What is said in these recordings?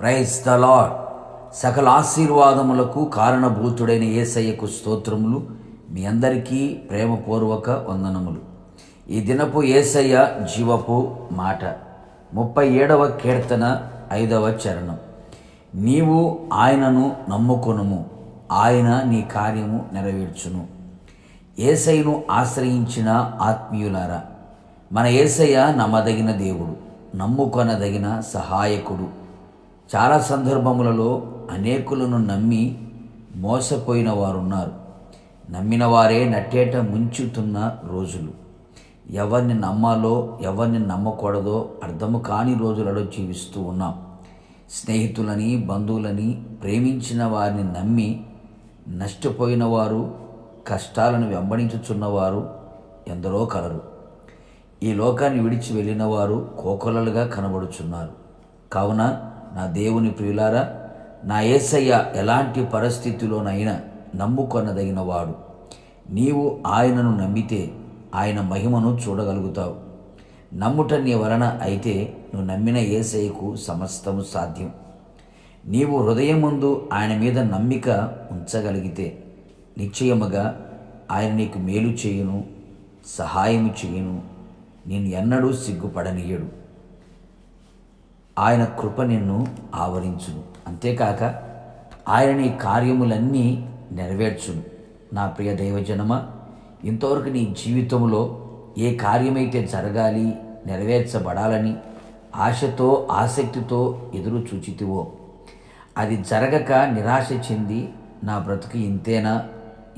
Praise the lord. సకల ఆశీర్వాదములకు కారణభూతుడైన యేసయ్యకు స్తోత్రములు. మీ అందరికీ ప్రేమపూర్వక వందనములు. ఈ దినపు యేసయ్య జీవపు మాట 37వ కీర్తన 5వ చరణం. నీవు ఆయనను నమ్ముకొనుము, ఆయన నీ కార్యము నెరవేర్చును. యేసయ్యను ఆశ్రయించిన ఆత్మీయులారా, మన యేసయ్య నమ్మదగిన దేవుడు, నమ్ముకొనదగిన సహాయకుడు. చాలా సందర్భములలో అనేకులను నమ్మి మోసపోయిన వారున్నారు. నమ్మిన వారే నట్టేట ముంచుతున్న రోజులు. ఎవరిని నమ్మాలో ఎవరిని నమ్మకూడదో అర్థము కాని రోజులలో జీవిస్తూ ఉన్నాం. స్నేహితులని, బంధువులని, ప్రేమించిన వారిని నమ్మి నష్టపోయిన వారు, కష్టాలను వెంబడించుచున్నవారు ఎందరో కలరు. ఈ లోకాన్ని విడిచి వెళ్ళిన వారు కోకొల్లలుగా కనబడుచున్నారు. కావున నా దేవుని ప్రియులారా, నా యేసయ్య ఎలాంటి పరిస్థితిలోనైనా నమ్ముకొనదగిన వాడు. నీవు ఆయనను నమ్మితే ఆయన మహిమను చూడగలుగుతావు. నమ్ముట నీ వలన అయితే నువ్వు నమ్మిన యేసయ్యకు సమస్తము సాధ్యం. నీవు హృదయముందు ఆయన మీద నమ్మిక ఉంచగలిగితే నిశ్చయముగా ఆయన నీకు మేలు చేయును, సహాయము చేయును, నేను ఎన్నడూ సిగ్గుపడనీయడు. ఆయన కృప నిన్ను ఆవరించును. అంతేకాక ఆయన నీ కార్యములన్నీ నెరవేర్చును. నా ప్రియ దైవజనమా, ఇంతవరకు నీ జీవితంలో ఏ కార్యమైతే జరగాలి, నెరవేర్చబడాలని ఆశతో, ఆసక్తితో ఎదురు చూచితివో అది జరగక నిరాశ చెంది నా బ్రతుకు ఇంతేనా,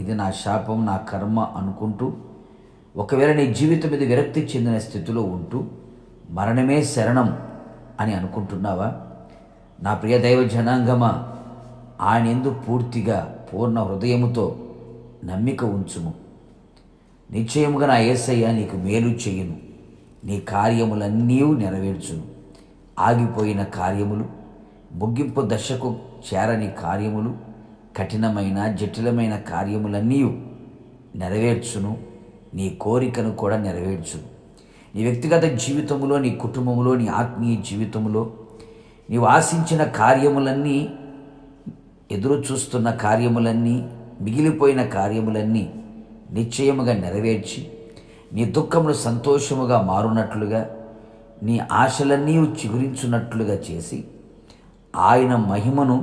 ఇది నా శాపం, నా కర్మ అనుకుంటూ ఒకవేళ నీ జీవితం మీద విరక్తి చెందిన స్థితిలో ఉంటూ మరణమే శరణం అని అనుకుంటున్నావా? నా ప్రియ దైవ జనాంగమా, ఆయన యందు పూర్తిగా పూర్ణ హృదయముతో నమ్మిక ఉంచుము. నిశ్చయముగా నా యేసయ్య నీకు మేలు చేయును, నీ కార్యములన్నీ నెరవేర్చును. ఆగిపోయిన కార్యములు, ముగింపు దశకు చేరని కార్యములు, కఠినమైన జటిలమైన కార్యములన్నీ నెరవేర్చును. నీ కోరికను కూడా నెరవేర్చును. నీ వ్యక్తిగత జీవితంలో, నీ కుటుంబంలో, నీ ఆత్మీయ జీవితంలో నీవు ఆశించిన కార్యములన్నీ, ఎదురు చూస్తున్న కార్యములన్నీ, మిగిలిపోయిన కార్యములన్నీ నిశ్చయముగా నెరవేర్చి నీ దుఃఖములు సంతోషముగా మారునట్లుగా, నీ ఆశలన్నీ చిగురించున్నట్లుగా చేసి ఆయన మహిమను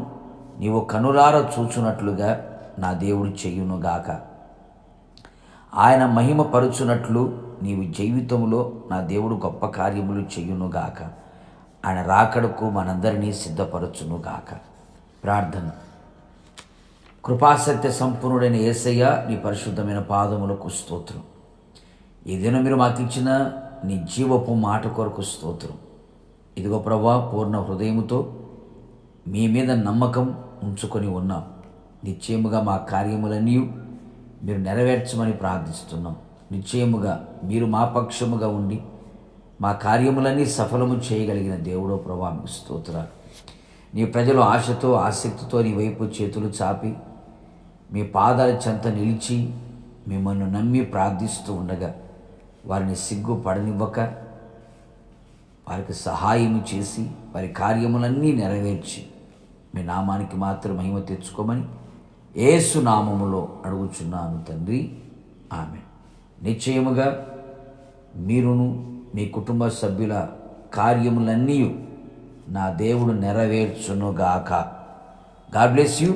నీవు కనులార చూచున్నట్లుగా నా దేవుడు చేయునుగాక. ఆయన మహిమ పరుచునట్లు నీవు జీవితంలో నా దేవుడు గొప్ప కార్యములు చేయునుగాక. ఆయన రాకడకు మనందరినీ సిద్ధపరచునుగాక. ప్రార్థన. కృపాసత్య సంపూర్ణుడైన యేసయ్య, నీ పరిశుద్ధమైన పాదములకు స్తోత్రం. ఈ దినం మీరు మాకు ఇచ్చిన నీ జీవపు మాట కొరకు స్తోత్రం. ఇదిగో ప్రభువా, పూర్ణ హృదయముతో మీ మీద నమ్మకం ఉంచుకొని ఉన్నాం. నిశ్చయముగా మా కార్యములన్నీ మీరు నెరవేర్చమని ప్రార్థిస్తున్నాం. నిశ్చయముగా మీరు మా పక్షముగా ఉండి మా కార్యములన్నీ సఫలము చేయగలిగిన దేవుడో ప్రభువా, మీకు స్తోత్రాలు. నీ ప్రజలు ఆశతో, ఆసక్తితో నీ వైపు చేతులు చాపి మీ పాదాల చెంత నిలిచి మిమ్మల్ని నమ్మి ప్రార్థిస్తూ ఉండగా వారిని సిగ్గుపడనివ్వక వారికి సహాయం చేసి వారి కార్యములన్నీ నెరవేర్చి మీ నామానికి మాత్రం మహిమ తెచ్చుకోమని యేసు నామములో అడుగుచున్నాను తండ్రి, ఆమేన్. నిశ్చయముగా మీరును మీ కుటుంబ సభ్యుల కార్యములన్నీ నా దేవుడు నెరవేర్చునుగాక. God bless you.